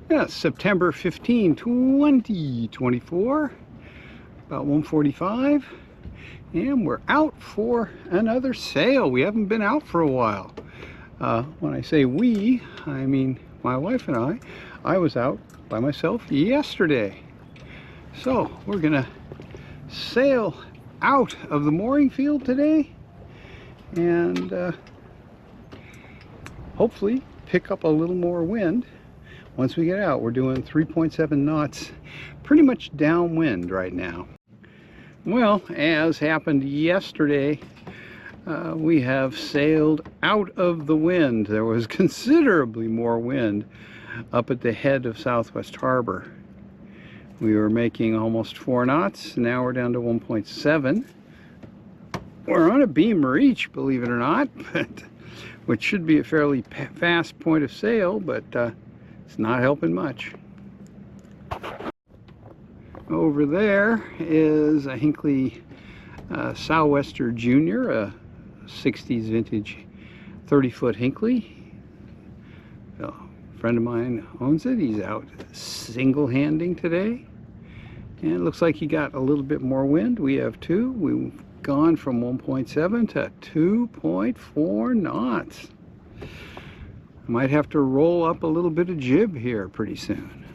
Yeah, September 15, 2024, about 1:45, and we're out for another sale. We haven't been out for a while. When I say we, I mean my wife and I. I was out by myself yesterday. So we're gonna sail out of the mooring field today and hopefully pick up a little more wind. Once we get out, we're doing 3.7 knots, pretty much downwind right now. Well, as happened yesterday, we have sailed out of the wind. There was considerably more wind up at the head of Southwest Harbor. We were making almost 4 knots. Now we're down to 1.7. We're on a beam reach, believe it or not, which should be a fairly fast point of sail, but it's not helping much. Over there is a Hinckley Sou'wester Junior, a 60s vintage 30-foot Hinckley. A friend of mine owns it. He's out single-handing today. And it looks like he got a little bit more wind. We have 2. We've gone from 1.7 to 2.4 knots. Might have to roll up a little bit of jib here pretty soon.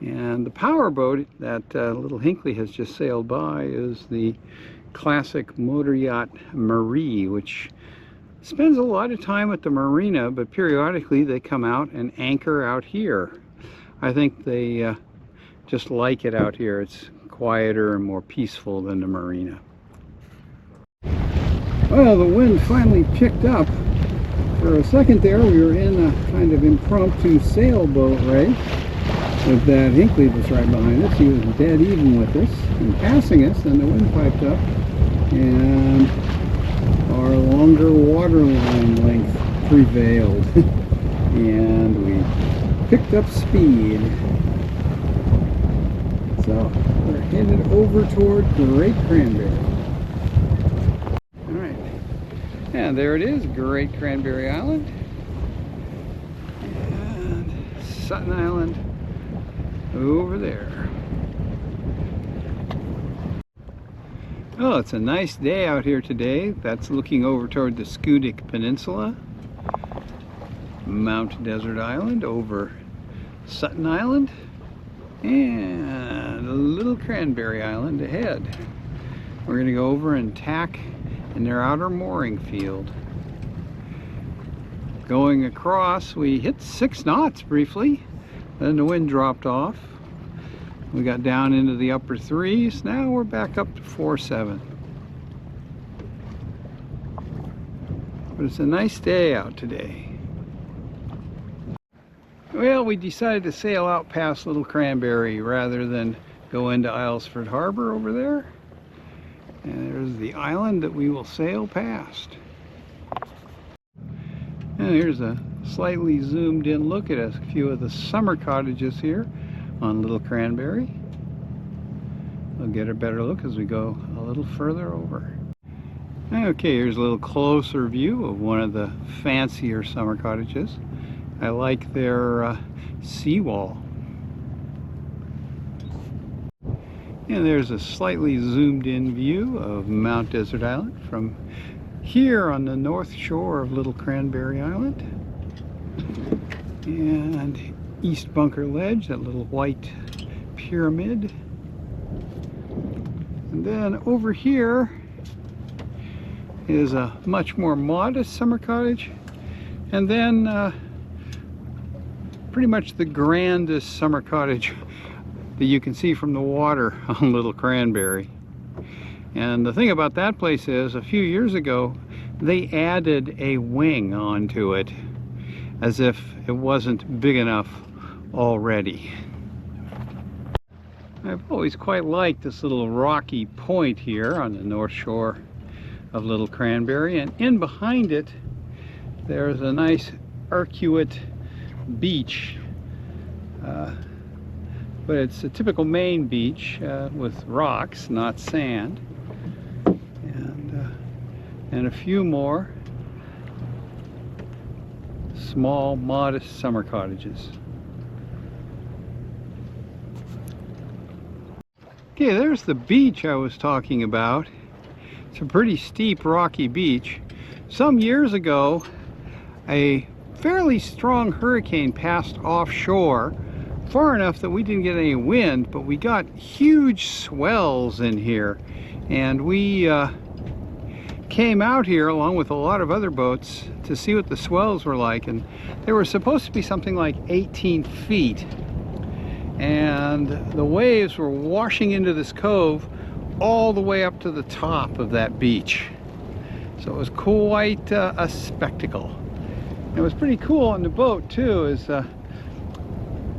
And the power boat that little Hinckley has just sailed by is the classic motor yacht Marie, which spends a lot of time at the marina, but periodically they come out and anchor out here. I think they just like it out here. It's quieter and more peaceful than the marina. Well, the wind finally picked up. For a second there, we were in a kind of impromptu sailboat race with that Hinckley that's right behind us. He was dead even with us and passing us, and the wind piped up, and our longer waterline length prevailed, and we picked up speed. So we're headed over toward Great Cranberry. And there it is, Great Cranberry Island. And Sutton Island over there. Oh, it's a nice day out here today. That's looking over toward the Schoodic Peninsula. Mount Desert Island over Sutton Island. And a little Cranberry Island ahead. We're going to go over and tack in their outer mooring field. Going across, we hit 6 knots briefly, then the wind dropped off. We got down into the upper 3s. Now we're back up to 4.7. But it's a nice day out today. Well, we decided to sail out past Little Cranberry rather than go into Islesford Harbor over there. And there's the island that we will sail past. And here's a slightly zoomed in look at a few of the summer cottages here on Little Cranberry. We'll get a better look as we go a little further over. Okay, here's a little closer view of one of the fancier summer cottages. I like their seawall. And there's a slightly zoomed in view of Mount Desert Island from here on the north shore of Little Cranberry Island. And East Bunker Ledge, that little white pyramid. And then over here is a much more modest summer cottage. And then pretty much the grandest summer cottage that you can see from the water on Little Cranberry. And the thing about that place is, a few years ago, they added a wing onto it, as if it wasn't big enough already. I've always quite liked this little rocky point here on the north shore of Little Cranberry, and in behind it, there's a nice arcuate beach. But it's a typical Maine beach with rocks, not sand, and a few more small, modest summer cottages. Okay, there's the beach I was talking about. It's a pretty steep, rocky beach. Some years ago, a fairly strong hurricane passed offshore, far enough that we didn't get any wind, but we got huge swells in here. And we came out here along with a lot of other boats to see what the swells were like, and they were supposed to be something like 18 feet. And the waves were washing into this cove all the way up to the top of that beach. So it was quite a spectacle. It was pretty cool on the boat too, as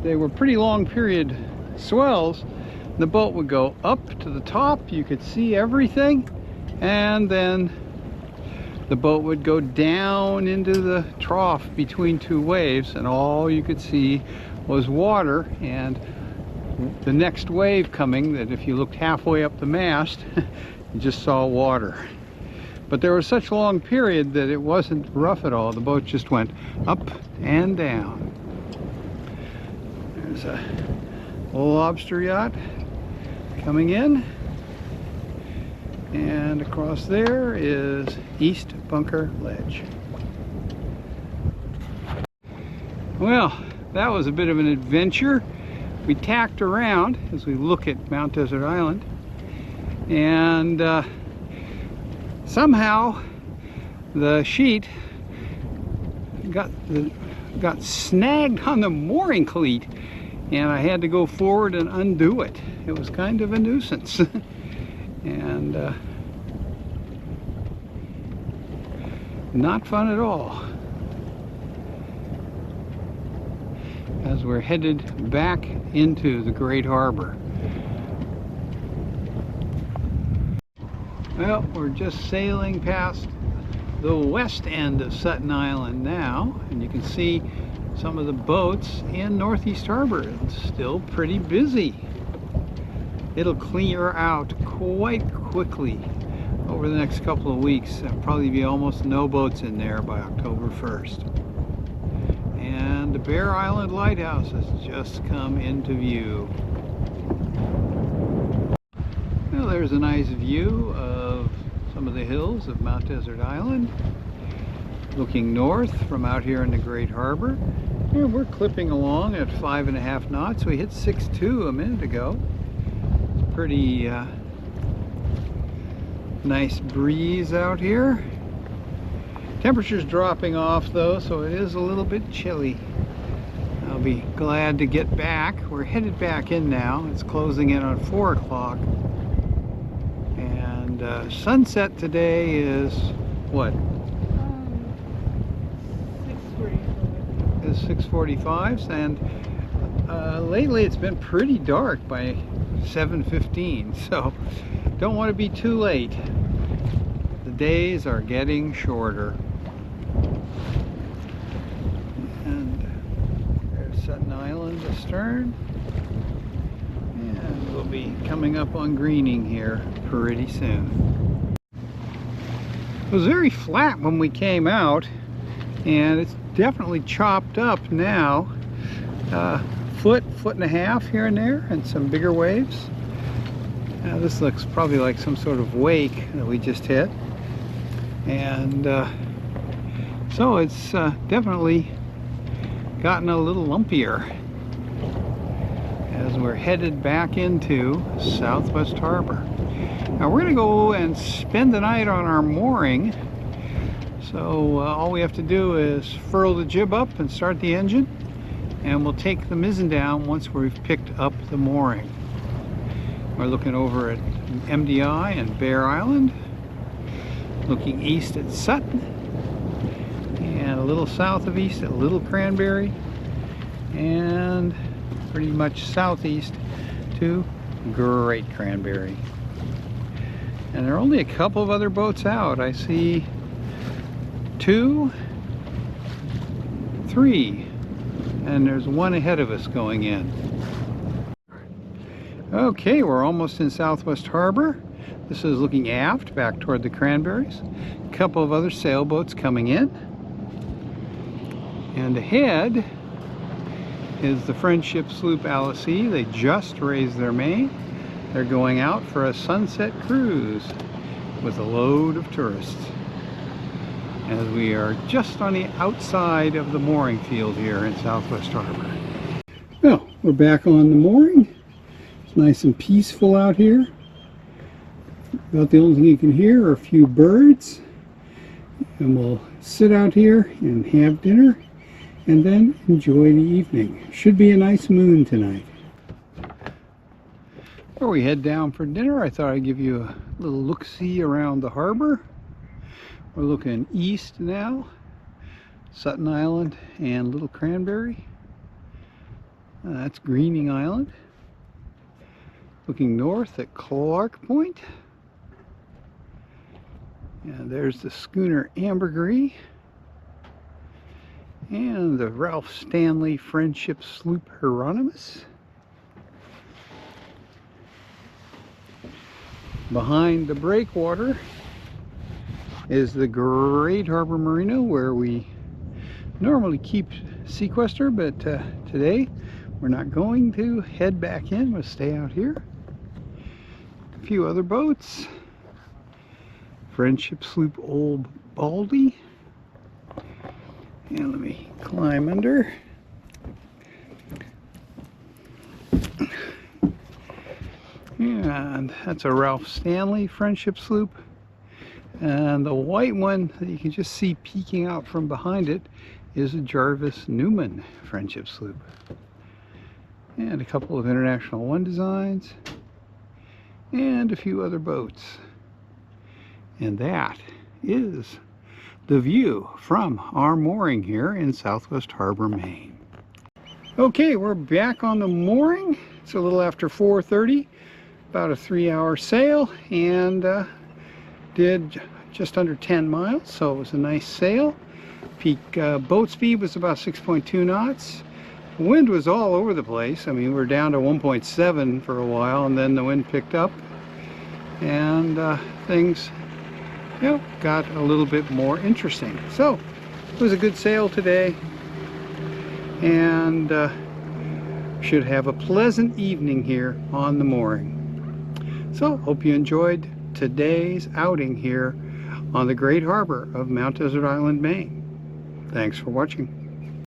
they were pretty long period swells. The boat would go up to the top, you could see everything, and then the boat would go down into the trough between two waves, and all you could see was water and the next wave coming, that if you looked halfway up the mast, you just saw water. But there was such a long period that it wasn't rough at all. The boat just went up and down. There's a lobster yacht coming in. And across there is East Bunker Ledge. Well, that was a bit of an adventure. We tacked around as we look at Mount Desert Island, and somehow the sheet got snagged on the mooring cleat, and I had to go forward and undo it. It was kind of a nuisance. And not fun at all. As we're headed back into the Great Harbor. Well, we're just sailing past the west end of Sutton Island now, and you can see some of the boats in Northeast Harbor. It's still pretty busy. It'll clear out quite quickly over the next couple of weeks. There'll probably be almost no boats in there by October 1st. And the Bear Island Lighthouse has just come into view. Well, there's a nice view of some of the hills of Mount Desert Island, looking north from out here in the Great Harbor. And we're clipping along at 5.5 knots. We hit 6.2 a minute ago. Pretty nice breeze out here. Temperature's dropping off though, so it is a little bit chilly. I'll be glad to get back. We're headed back in now. It's closing in on 4 o'clock. And sunset today is what? 6:45. It's 6:45, and lately it's been pretty dark by 7:15, so don't want to be too late. The days are getting shorter. And there's Sutton Island astern, and we'll be coming up on greening here pretty soon. It was very flat when we came out, and it's definitely chopped up now. Foot and a half here and there, and some bigger waves. This looks probably like some sort of wake that we just hit. And so it's definitely gotten a little lumpier as we're headed back into Southwest Harbor. Now we're going to go and spend the night on our mooring. So all we have to do is furl the jib up and start the engine, and we'll take the mizzen down once we've picked up the mooring. We're looking over at MDI and Bear Island, looking east at Sutton, and a little south of east at Little Cranberry, and pretty much southeast to Great Cranberry. And there are only a couple of other boats out. I see 2, 3, and there's one ahead of us going in. Okay, we're almost in Southwest Harbor. This is looking aft, back toward the Cranberries. A couple of other sailboats coming in. And ahead is the friendship sloop Alice. They just raised their main. They're going out for a sunset cruise with a load of tourists. As we are just on the outside of the mooring field here in Southwest Harbor. Well, we're back on the mooring. It's nice and peaceful out here. About the only thing you can hear are a few birds. And we'll sit out here and have dinner and then enjoy the evening. Should be a nice moon tonight. Before we head down for dinner, I thought I'd give you a little look-see around the harbor. We're looking east now, Sutton Island and Little Cranberry. That's Greening Island. Looking north at Clark Point. And there's the schooner Ambergris. And the Ralph Stanley friendship sloop Hieronymus. Behind the breakwater is the Great Harbor Marina, where we normally keep sequester, but today we're not going to head back in. We'll stay out here. A few other boats. Friendship sloop Old Baldy. And let me climb under. And that's a Ralph Stanley friendship sloop. And the white one that you can just see peeking out from behind it is a Jarvis Newman friendship sloop. And a couple of International One designs. And a few other boats. And that is the view from our mooring here in Southwest Harbor, Maine. Okay, we're back on the mooring. It's a little after 4:30, about a 3-hour sail, and did just under 10 miles, so it was a nice sail. Peak boat speed was about 6.2 knots. The wind was all over the place. I mean, we were down to 1.7 for a while, and then the wind picked up, and things, you know, got a little bit more interesting. So it was a good sail today, and should have a pleasant evening here on the mooring. So hope you enjoyed today's outing here on the Great Harbor of Mount Desert Island, Maine. Thanks for watching.